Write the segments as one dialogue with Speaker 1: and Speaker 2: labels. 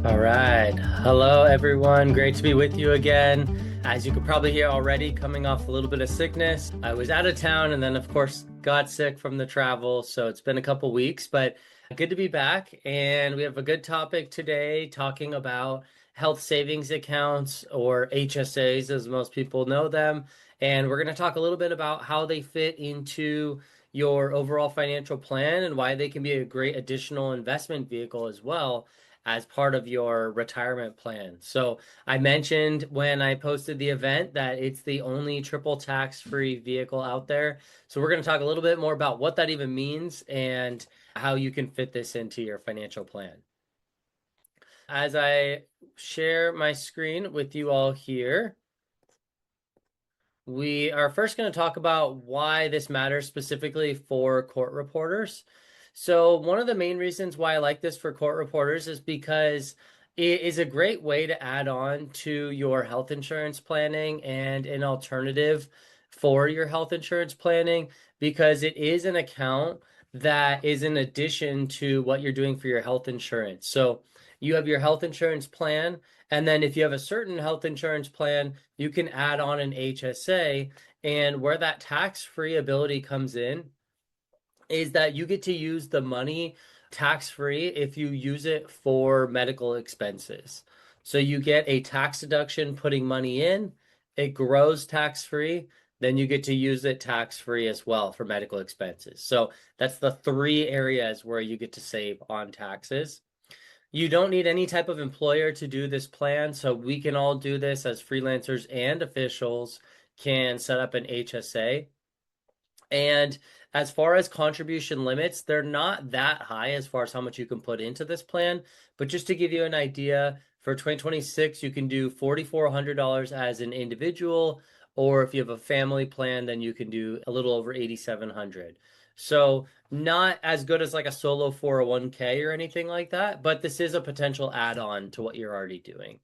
Speaker 1: All right. Hello, everyone. Great to be with you again. As you could probably hear already, coming off a little bit of sickness. I was out of town and then, of course, got sick from the travel. So it's been a couple weeks, but good to be back. And we have a good topic today talking about health savings accounts or HSAs, as most people know them. And we're going to talk a little bit about how they fit into your overall financial plan and why they can be a great additional investment vehicle as well as part of your retirement plan. So I mentioned when I posted the event that it's the only triple tax-free vehicle out there. So we're going to talk a little bit more about what that even means and how you can fit this into your financial plan. As I share my screen with you all here, we are first going to talk about why this matters specifically for court reporters. So one of the main reasons why I like this for court reporters is because it is a great way to add on to your health insurance planning and an alternative for your health insurance planning because it is an account that is in addition to what you're doing for your health insurance. So you have your health insurance plan, and then if you have a certain health insurance plan, you can add on an HSA. And where that tax-free ability comes in is that you get to use the money tax-free if you use it for medical expenses. So you get a tax deduction putting money in, it grows tax-free, then you get to use it tax-free as well for medical expenses. So that's the three areas where you get to save on taxes. You don't need any type of employer to do this plan, so we can all do this as freelancers and officials can set up an HSA. And as far as contribution limits, they're not that high as far as how much you can put into this plan. But just to give you an idea, for 2026, you can do $4,400 as an individual, or if you have a family plan, then you can do a little over 8,700. So not as good as like a solo 401k or anything like that, but this is a potential add-on to what you're already doing.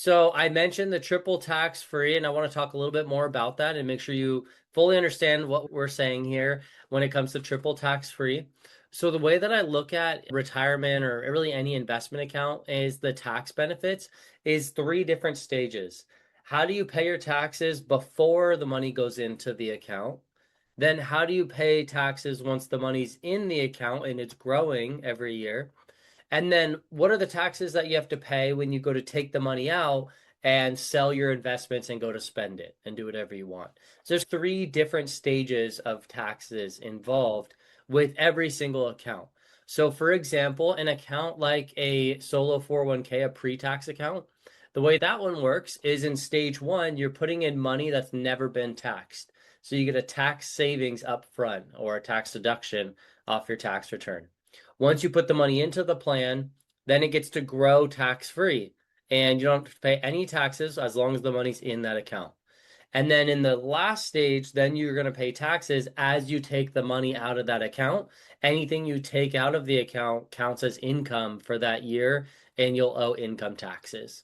Speaker 1: So I mentioned the triple tax free, and I want to talk a little bit more about that and make sure you fully understand what we're saying here when it comes to triple tax free. So the way that I look at retirement or really any investment account is the tax benefits is three different stages. How do you pay your taxes before the money goes into the account? Then how do you pay taxes once the money's in the account and it's growing every year? And then what are the taxes that you have to pay when you go to take the money out and sell your investments and go to spend it and do whatever you want? So there's three different stages of taxes involved with every single account. So for example, an account like a solo 401k, a pre-tax account, the way that one works is in stage one, you're putting in money that's never been taxed. So you get a tax savings up front or a tax deduction off your tax return. Once you put the money into the plan, then it gets to grow tax-free, and you don't have to pay any taxes as long as the money's in that account. And then in the last stage, then you're going to pay taxes as you take the money out of that account. Anything you take out of the account counts as income for that year, and you'll owe income taxes.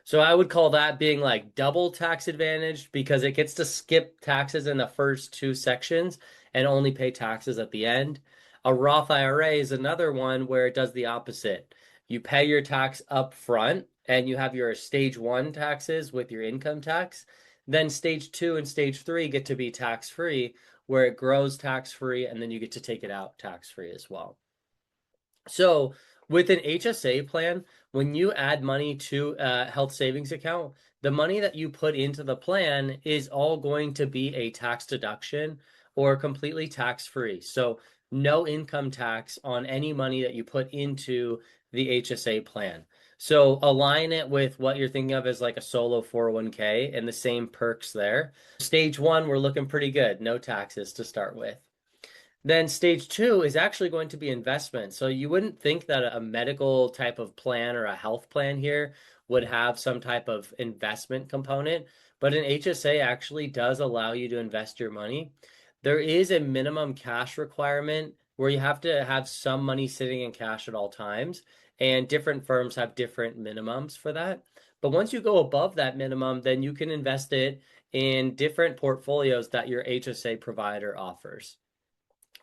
Speaker 1: So I would call that being like double tax advantaged because it gets to skip taxes in the first two sections and only pay taxes at the end. A Roth IRA is another one where it does the opposite. You pay your tax up front and you have your stage one taxes with your income tax. Then stage two and stage three get to be tax free, where it grows tax free and then you get to take it out tax free as well. So with an HSA plan, when you add money to a health savings account, the money that you put into the plan is all going to be a tax deduction or completely tax free. So no income tax on any money that you put into the HSA plan. So align it with what you're thinking of as like a solo 401k and the same perks there. Stage one, we're looking pretty good. No taxes to start with. Then stage two is actually going to be investment. So you wouldn't think that a medical type of plan or a health plan here would have some type of investment component, but an HSA actually does allow you to invest your money. There is a minimum cash requirement where you have to have some money sitting in cash at all times, and different firms have different minimums for that. But once you go above that minimum, then you can invest it in different portfolios that your HSA provider offers.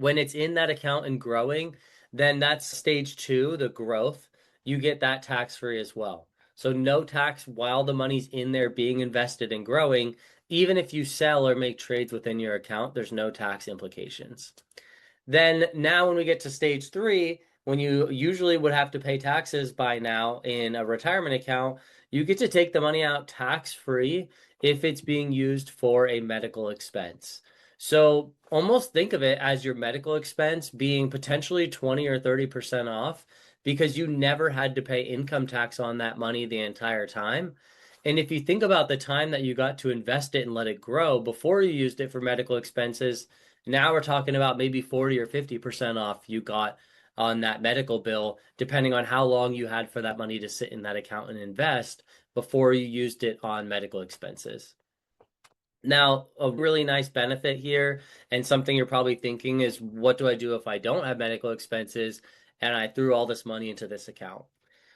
Speaker 1: When it's in that account and growing, then that's stage two, the growth. You get that tax free as well. So no tax while the money's in there being invested and growing. Even if you sell or make trades within your account, there's no tax implications. Then now when we get to stage three, when you usually would have to pay taxes by now in a retirement account, you get to take the money out tax free if it's being used for a medical expense. So almost think of it as your medical expense being potentially 20 or 30% off because you never had to pay income tax on that money the entire time. And if you think about the time that you got to invest it and let it grow before you used it for medical expenses, now we're talking about maybe 40 or 50% off you got on that medical bill, depending on how long you had for that money to sit in that account and invest before you used it on medical expenses. Now, a really nice benefit here, and something you're probably thinking is, what do I do if I don't have medical expenses and I threw all this money into this account?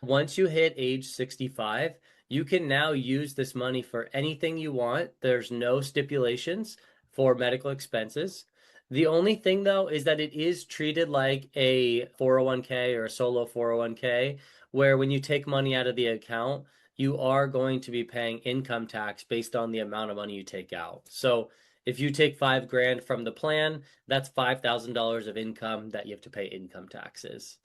Speaker 1: Once you hit age 65, you can now use this money for anything you want. There's no stipulations for medical expenses. The only thing, though, is that it is treated like a 401k or a solo 401k, where when you take money out of the account, you are going to be paying income tax based on the amount of money you take out. So if you take 5 grand from the plan, that's $5,000 of income that you have to pay income taxes.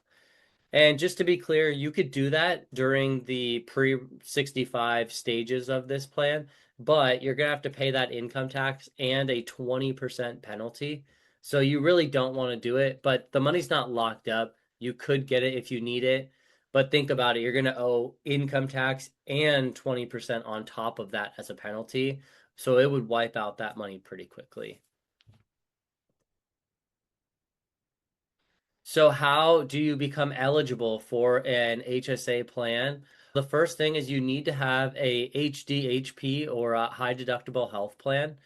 Speaker 1: And just to be clear, you could do that during the pre 65 stages of this plan, but you're going to have to pay that income tax and a 20% penalty. So you really don't want to do it, but the money's not locked up. You could get it if you need it, but think about it. You're going to owe income tax and 20% on top of that as a penalty. So it would wipe out that money pretty quickly. So how do you become eligible for an HSA plan? The first thing is you need to have a HDHP or a high deductible health plan.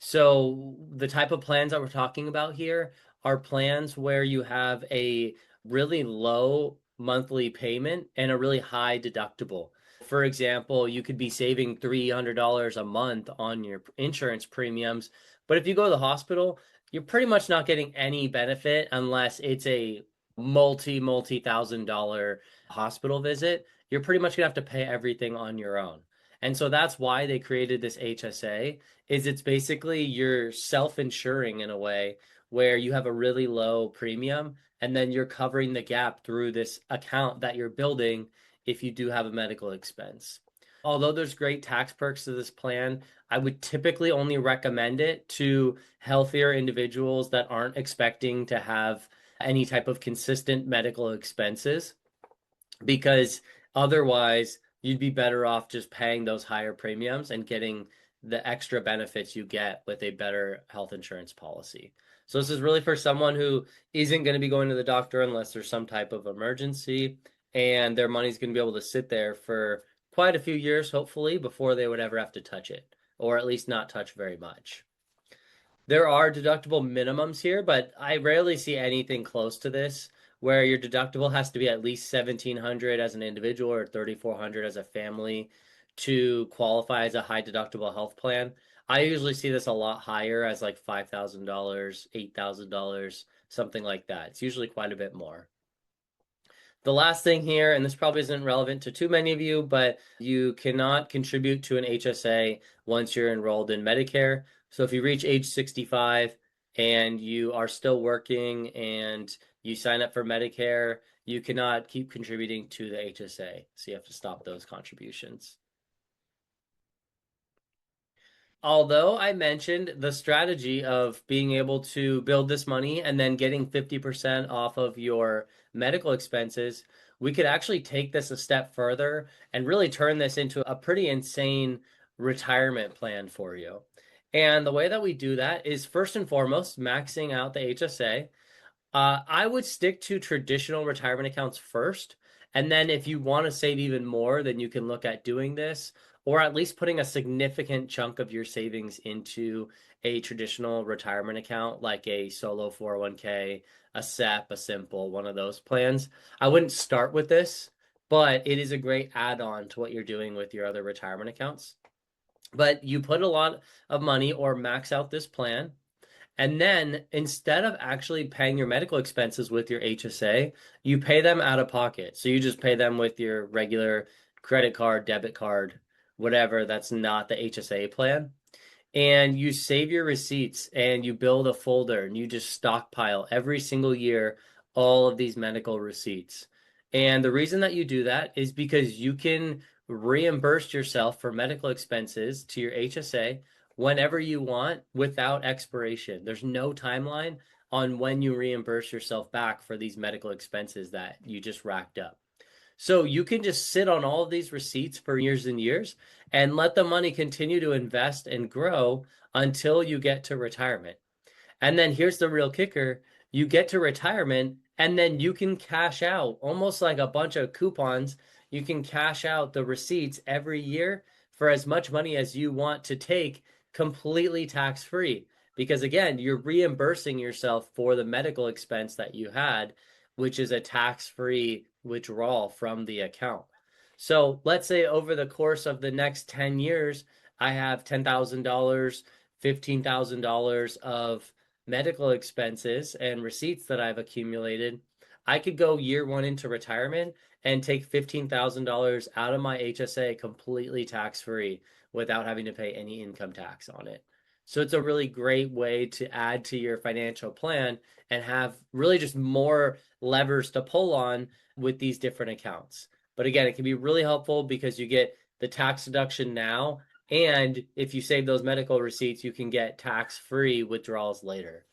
Speaker 1: So the type of plans that we're talking about here are plans where you have a really low monthly payment and a really high deductible. For example, you could be saving $300 a month on your insurance premiums, but if you go to the hospital, you're pretty much not getting any benefit unless it's a multi thousand dollar hospital visit. You're pretty much gonna have to pay everything on your own. And so that's why they created this HSA, is it's basically you're self-insuring in a way where you have a really low premium and then you're covering the gap through this account that you're building if you do have a medical expense. Although there's great tax perks to this plan, I would typically only recommend it to healthier individuals that aren't expecting to have any type of consistent medical expenses, because otherwise you'd be better off just paying those higher premiums and getting the extra benefits you get with a better health insurance policy. So this is really for someone who isn't going to be going to the doctor unless there's some type of emergency, and their money's going to be able to sit there for quite a few years, hopefully, before they would ever have to touch it, or at least not touch very much. There are deductible minimums here, but I rarely see anything close to this where your deductible has to be at least 1,700 as an individual or 3,400 as a family to qualify as a high deductible health plan. I usually see this a lot higher as like $5,000, $8,000, something like that. It's usually quite a bit more. The last thing here, and this probably isn't relevant to too many of you, but you cannot contribute to an HSA once you're enrolled in Medicare. So if you reach age 65 and you are still working and you sign up for Medicare, you cannot keep contributing to the HSA. So you have to stop those contributions. Although I mentioned the strategy of being able to build this money and then getting 50% off of your medical expenses, we could actually take this a step further and really turn this into a pretty insane retirement plan for you. And the way that we do that is first and foremost maxing out the HSA. I would stick to traditional retirement accounts first. And then if you want to save even more, then you can look at doing this, or at least putting a significant chunk of your savings into a traditional retirement account, like a solo 401k, a SEP, a simple, one of those plans. I wouldn't start with this, but it is a great add-on to what you're doing with your other retirement accounts. But you put a lot of money or max out this plan, And then instead of actually paying your medical expenses with your HSA, you pay them out of pocket. So you just pay them with your regular credit card, debit card, whatever that's not the HSA plan. And you save your receipts and you build a folder and you just stockpile every single year all of these medical receipts. And the reason that you do that is because you can reimburse yourself for medical expenses to your HSA whenever you want without expiration. There's no timeline on when you reimburse yourself back for these medical expenses that you just racked up. So you can just sit on all of these receipts for years and years and let the money continue to invest and grow until you get to retirement. And then here's the real kicker. You get to retirement and then you can cash out almost like a bunch of coupons. You can cash out the receipts every year for as much money as you want to take completely tax free. Because again, you're reimbursing yourself for the medical expense that you had, which is a tax free withdrawal from the account. So let's say over the course of the next 10 years, I have $10,000, $15,000 of medical expenses and receipts that I've accumulated. I could go year one into retirement and take $15,000 out of my HSA completely tax free without having to pay any income tax on it. So it's a really great way to add to your financial plan and have really just more levers to pull on with these different accounts. But again, it can be really helpful because you get the tax deduction now, and if you save those medical receipts, you can get tax-free withdrawals later.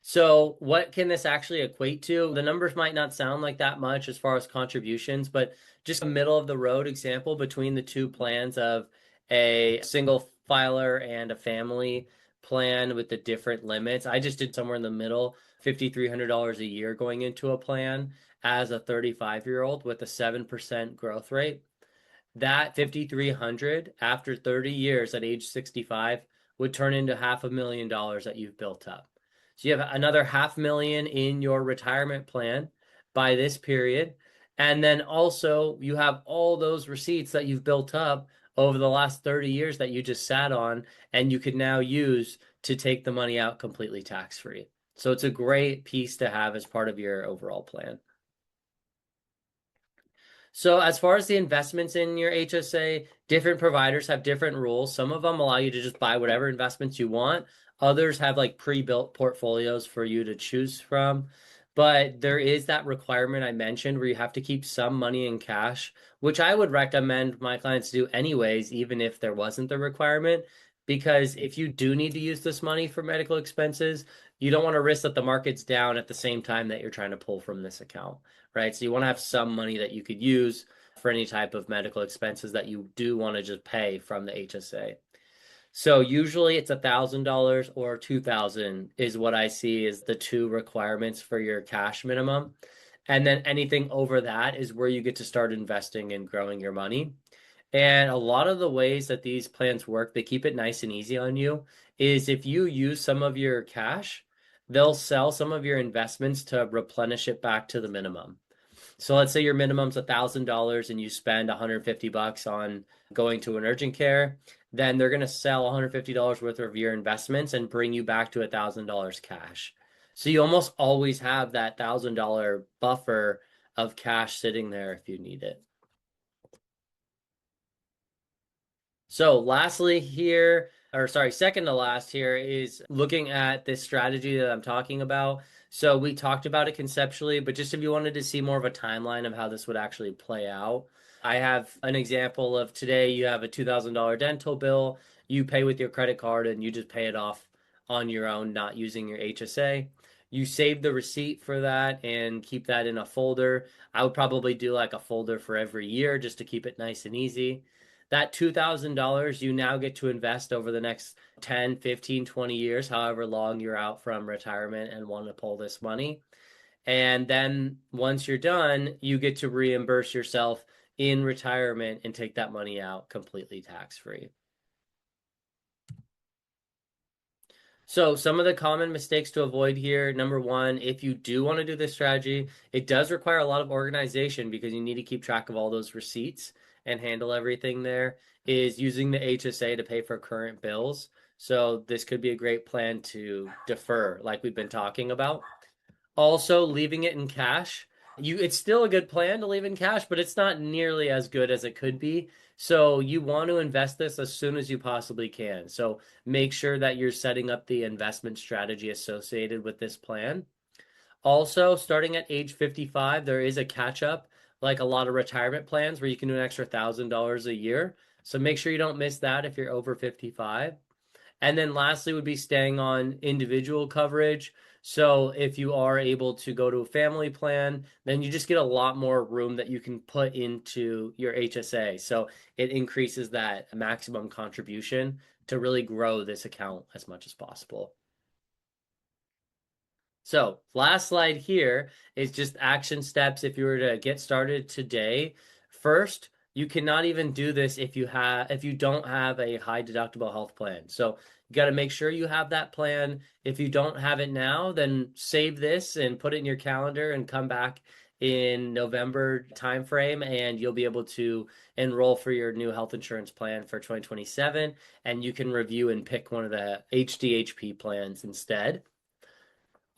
Speaker 1: So what can this actually equate to? The numbers might not sound like that much as far as contributions, but just a middle of the road example between the two plans of a single filer and a family plan with the different limits. I just did somewhere in the middle, $5,300 a year going into a plan as a 35-year-old with a 7% growth rate. That 5,300 after 30 years at age 65 would turn into $500,000 that you've built up. So you have another 500,000 in your retirement plan by this period. And then also you have all those receipts that you've built up over the last 30 years that you just sat on, and you could now use to take the money out completely tax free. So it's a great piece to have as part of your overall plan. So as far as the investments in your HSA, different providers have different rules. Some of them allow you to just buy whatever investments you want. Others have like pre-built portfolios for you to choose from. But there is that requirement I mentioned where you have to keep some money in cash, which I would recommend my clients do anyways, even if there wasn't the requirement. Because if you do need to use this money for medical expenses, you don't want to risk that the market's down at the same time that you're trying to pull from this account, right? So you want to have some money that you could use for any type of medical expenses that you do want to just pay from the HSA. So usually it's $1,000 or 2,000 is what I see is the two requirements for your cash minimum. And then anything over that is where you get to start investing and growing your money. And a lot of the ways that these plans work, they keep it nice and easy on you, is if you use some of your cash, they'll sell some of your investments to replenish it back to the minimum. So let's say your minimum's $1,000 and you spend 150 bucks on going to an urgent care, then they're going to sell $150 worth of your investments and bring you back to $1,000 cash. So you almost always have that $1,000 buffer of cash sitting there if you need it. So lastly here, or sorry, second to last here is looking at this strategy that I'm talking about. So we talked about it conceptually, but just if you wanted to see more of a timeline of how this would actually play out, I have an example of today you have a $2,000 dental bill, you pay with your credit card and you just pay it off on your own, not using your HSA. You save the receipt for that and keep that in a folder. I would probably do like a folder for every year just to keep it nice and easy. That $2,000 you now get to invest over the next 10, 15, 20 years, however long you're out from retirement and want to pull this money. And then once you're done, you get to reimburse yourself in retirement and take that money out completely tax free. So some of the common mistakes to avoid here, number one, if you do want to do this strategy, it does require a lot of organization because you need to keep track of all those receipts and handle everything there is using the HSA to pay for current bills. So this could be a great plan to defer, like we've been talking about. Also, leaving it in cash. It's still a good plan to leave in cash, but it's not nearly as good as it could be. So you want to invest this as soon as you possibly can. So make sure that you're setting up the investment strategy associated with this plan. Also, starting at age 55, there is a catch up, like a lot of retirement plans where you can do an extra $1,000 a year. So make sure you don't miss that if you're over 55. And then lastly would be staying on individual coverage. So if you are able to go to a family plan, then you just get a lot more room that you can put into your HSA. So it increases that maximum contribution to really grow this account as much as possible. So, last slide here is just action steps if you were to get started today. First, you cannot even do this if you don't have a high deductible health plan. So, you got to make sure you have that plan. If you don't have it now, then save this and put it in your calendar and come back in November timeframe and you'll be able to enroll for your new health insurance plan for 2027 and you can review and pick one of the HDHP plans instead.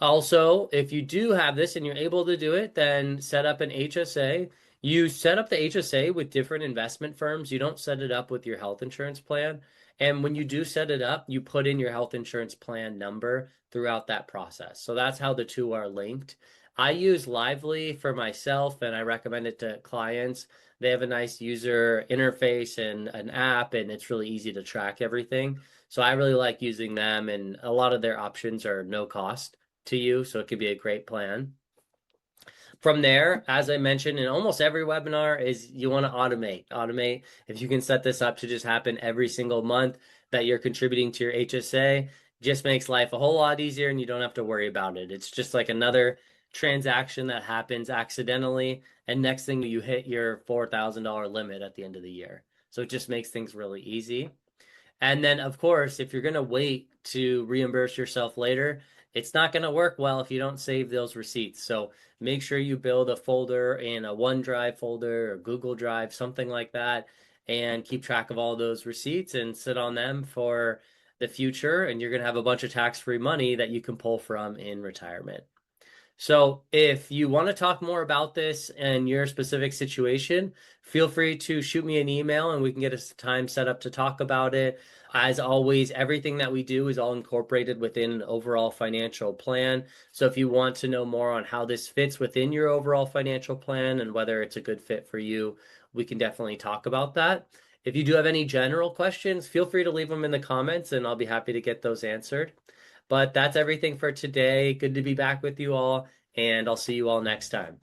Speaker 1: Also, if you do have this and you're able to do it, then set up an HSA. You set up the HSA with different investment firms. You don't set it up with your health insurance plan. And when you do set it up, you put in your health insurance plan number throughout that process. So that's how the two are linked. I use Lively for myself and I recommend it to clients. They have a nice user interface and an app, and it's really easy to track everything. So I really like using them, and a lot of their options are no cost to you, so it could be a great plan. From there, as I mentioned in almost every webinar, is you want to automate. Automate. If you can set this up to just happen every single month that you're contributing to your HSA, just makes life a whole lot easier and you don't have to worry about it. It's just like another transaction that happens accidentally, and next thing you hit your $4,000 limit at the end of the year. So it just makes things really easy. And then, of course, if you're going to wait to reimburse yourself later, it's not going to work well if you don't save those receipts. So make sure you build a folder in a OneDrive folder or Google Drive, something like that, and keep track of all those receipts and sit on them for the future. And you're going to have a bunch of tax-free money that you can pull from in retirement. So if you want to talk more about this and your specific situation, feel free to shoot me an email and we can get a time set up to talk about it. As always, everything that we do is all incorporated within an overall financial plan. So if you want to know more on how this fits within your overall financial plan and whether it's a good fit for you, we can definitely talk about that. If you do have any general questions, feel free to leave them in the comments and I'll be happy to get those answered. But that's everything for today. Good to be back with you all, and I'll see you all next time.